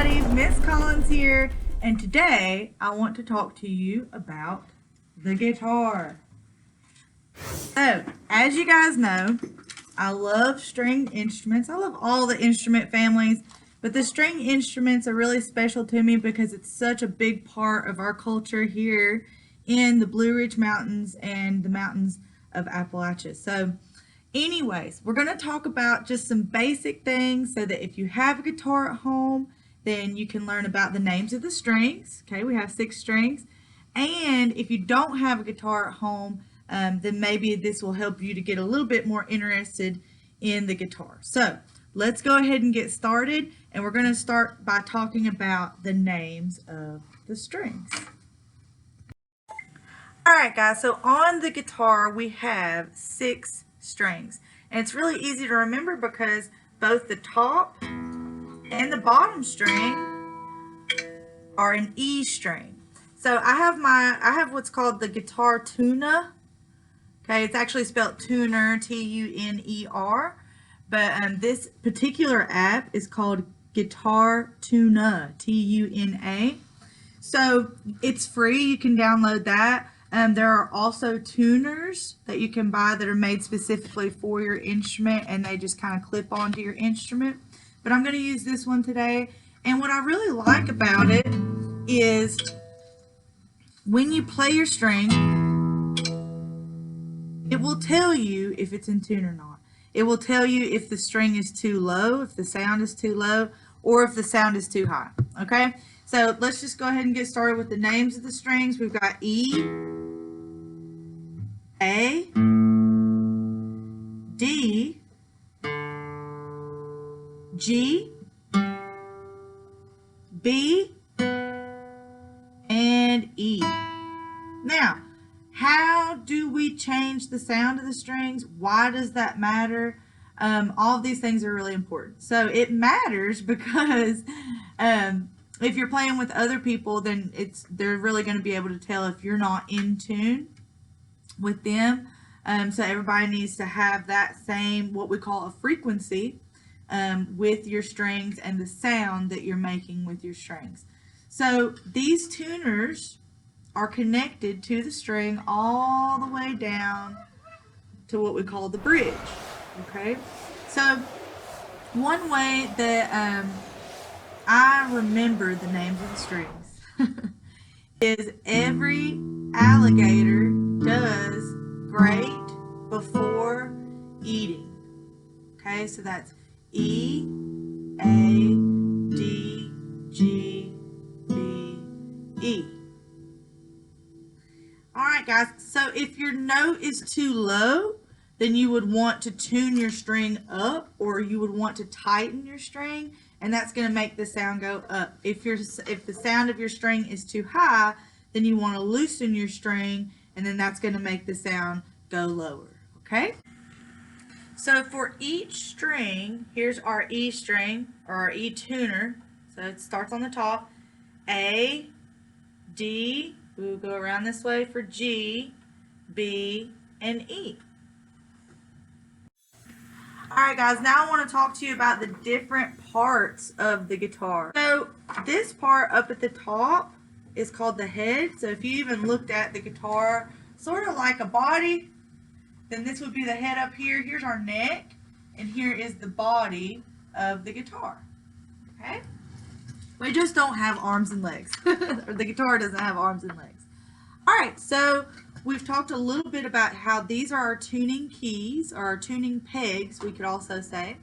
everybody, Miss Collins here, and today I want to talk to you about the guitar. So, as you guys know, I love stringed instruments. I love all the instrument families, but the string instruments are really special to me because it's such a big part of our culture here in the Blue Ridge Mountains and the mountains of Appalachia. So, anyways, we're going to talk about just some basic things so that if you have a guitar at home, then you can learn about the names of the strings. Okay, we have 6 strings. And if you don't have a guitar at home, then maybe this will help you to get a little bit more interested in the guitar. So let's go ahead and get started. And we're going to start by talking about the names of the strings. Alright guys, so on the guitar we have 6 strings. And it's really easy to remember because both the top and the bottom string are an E string. So I have what's called the guitar tuner. Okay, it's actually spelled tuner, T-U-N-E-R. But this particular app is called Guitar Tuna, T-U-N-A. So it's free, you can download that. There are also tuners that you can buy that are made specifically for your instrument, and they just kind of clip onto your instrument. But I'm going to use this one today. And what I really like about it is when you play your string, it will tell you if it's in tune or not. It will tell you if the string is too low, if the sound is too low, or if the sound is too high. Okay? So let's just go ahead and get started with the names of the strings. We've got E, A, D, G, B, and E. Now, how do we change the sound of the strings? Why does that matter? All of these things are really important. So it matters because if you're playing with other people, then they're really going to be able to tell if you're not in tune with them. So everybody needs to have that same, what we call a frequency, with your strings and the sound that you're making with your strings. So these tuners are connected to the string all the way down to what we call the bridge. Okay, so one way that I remember the names of the strings is every alligator does great before eating. Okay, so that's E, A, D, G, B, E. Alright guys, so if your note is too low, then you would want to tune your string up, or you would want to tighten your string, and that's going to make the sound go up. If the sound of your string is too high, then you want to loosen your string, and then that's going to make the sound go lower. Okay? So for each string, here's our E string, or our E tuner. So it starts on the top. A, D, we'll go around this way for G, B, and E. Alright guys, now I want to talk to you about the different parts of the guitar. So this part up at the top is called the head. So if you even looked at the guitar sort of like a body, then this would be the head up here. Here's our neck, and here is the body of the guitar. Okay? We just don't have arms and legs. Or the guitar doesn't have arms and legs. Alright, so we've talked a little bit about how these are our tuning keys, or our tuning pegs, we could also say.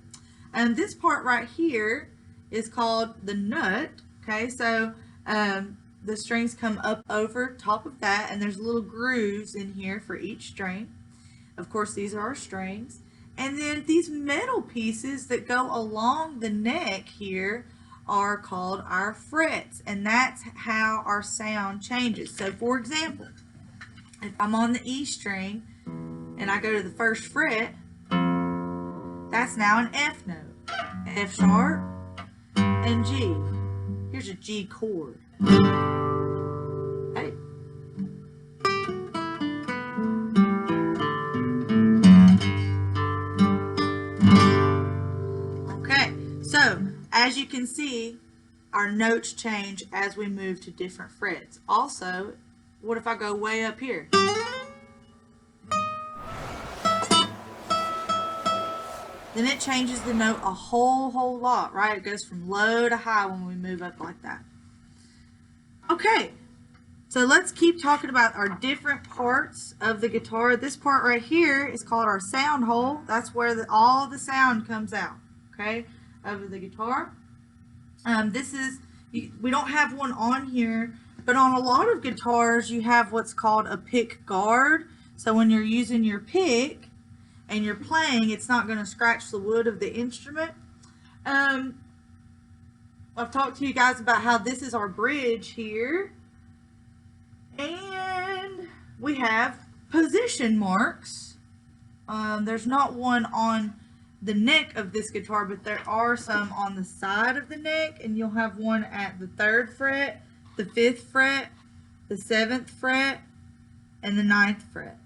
And this part right here is called the nut. Okay, so the strings come up over top of that, and there's little grooves in here for each string. Of course, these are our strings. And then these metal pieces that go along the neck here are called our frets, and that's how our sound changes. So for example, if I'm on the E string and I go to the first fret, that's now an F note. F sharp and G. Here's a G chord. Okay. Okay, so as you can see, our notes change as we move to different frets. Also, what if I go way up here? Then it changes the note a whole lot, right? It goes from low to high when we move up like that. Okay, so let's keep talking about our different parts of the guitar. This part right here is called our sound hole. That's where all the sound comes out, okay, of the guitar. We don't have one on here, but on a lot of guitars you have what's called a pick guard. So when you're using your pick and you're playing, it's not going to scratch the wood of the instrument. I've talked to you guys about how this is our bridge here. And we have position marks. There's not one on the neck of this guitar, but there are some on the side of the neck, and you'll have one at the 3rd fret, the 5th fret, the 7th fret, and the 9th fret.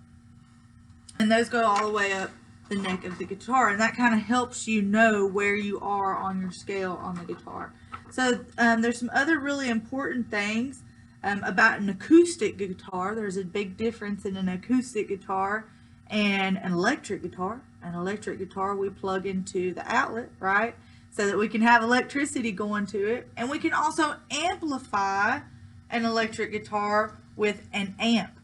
And those go all the way up the neck of the guitar, and that kind of helps you know where you are on your scale on the guitar. So there's some other really important things about an acoustic guitar. There's a big difference in an acoustic guitar and an electric guitar. An electric guitar we plug into the outlet, right, so that we can have electricity going to it, and we can also amplify an electric guitar with an amp.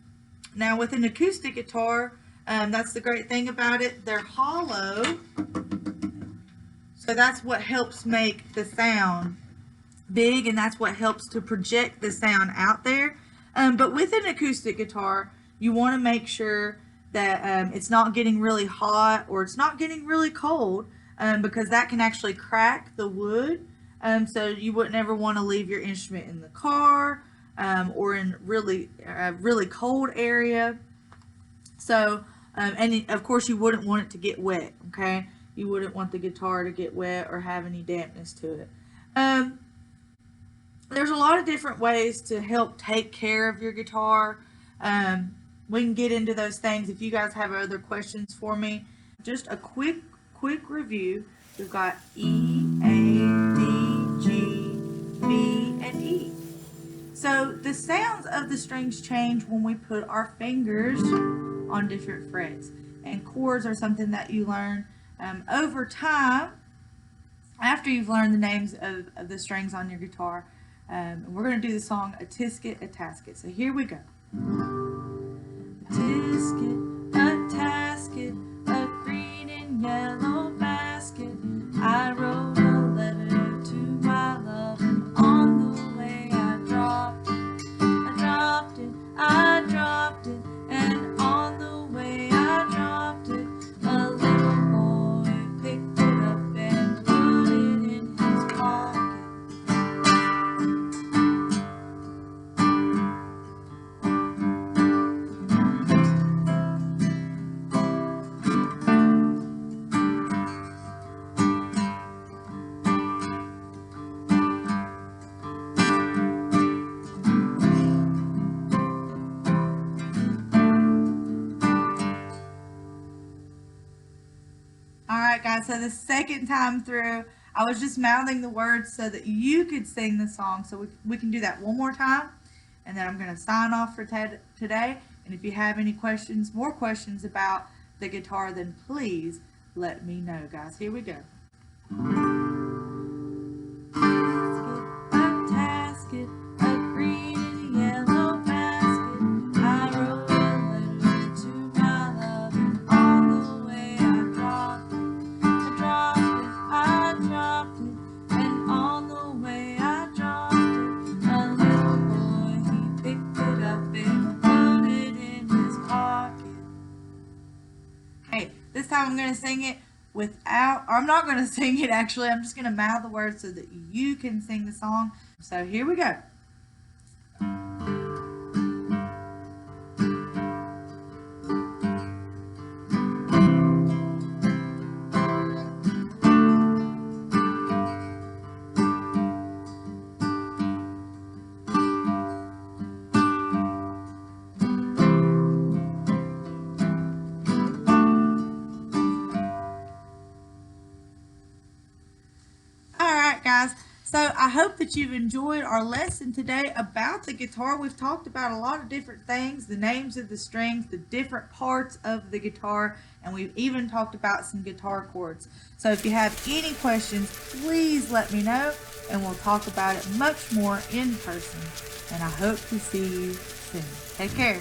Now with an acoustic guitar, that's the great thing about it, they're hollow, so that's what helps make the sound big, and that's what helps to project the sound out there. But with an acoustic guitar, you want to make sure that it's not getting really hot or it's not getting really cold, because that can actually crack the wood. So you wouldn't ever want to leave your instrument in the car or in really cold area. So and of course you wouldn't want it to get wet, okay? You wouldn't want the guitar to get wet or have any dampness to it. There's a lot of different ways to help take care of your guitar. We can get into those things if you guys have other questions for me. Just a quick review. We've got E, A, D, G, B, and E. So the sounds of the strings change when we put our fingers on different frets. And chords are something that you learn over time after you've learned the names of the strings on your guitar. We're going to do the song A Tisket, A Tasket. So here we go. A tisket, a tasket, a green and yellow basket. I wrote a letter to my love, and on the way I dropped it, I dropped it, and on the way I dropped it, a little boy picked it up and put it in his pocket. Alright guys, so the second time through, I was just mouthing the words so that you could sing the song. So we can do that one more time, and then I'm going to sign off for today. And if you have any questions, more questions about the guitar, then please let me know, guys. Here we go. A tasket, a green and yellow basket. I wrote a letter to my love, and on the way I dropped it, and on the way I dropped it, a little boy, he picked it up and put it in his pocket. Okay, this time I'm going to sing it without, or I'm not going to sing it actually, I'm just going to mouth the words so that you can sing the song. So here we go. Alright guys, so I hope that you've enjoyed our lesson today about the guitar. We've talked about a lot of different things, the names of the strings, the different parts of the guitar, and we've even talked about some guitar chords. So if you have any questions, please let me know, and we'll talk about it much more in person. And I hope to see you soon. Take care.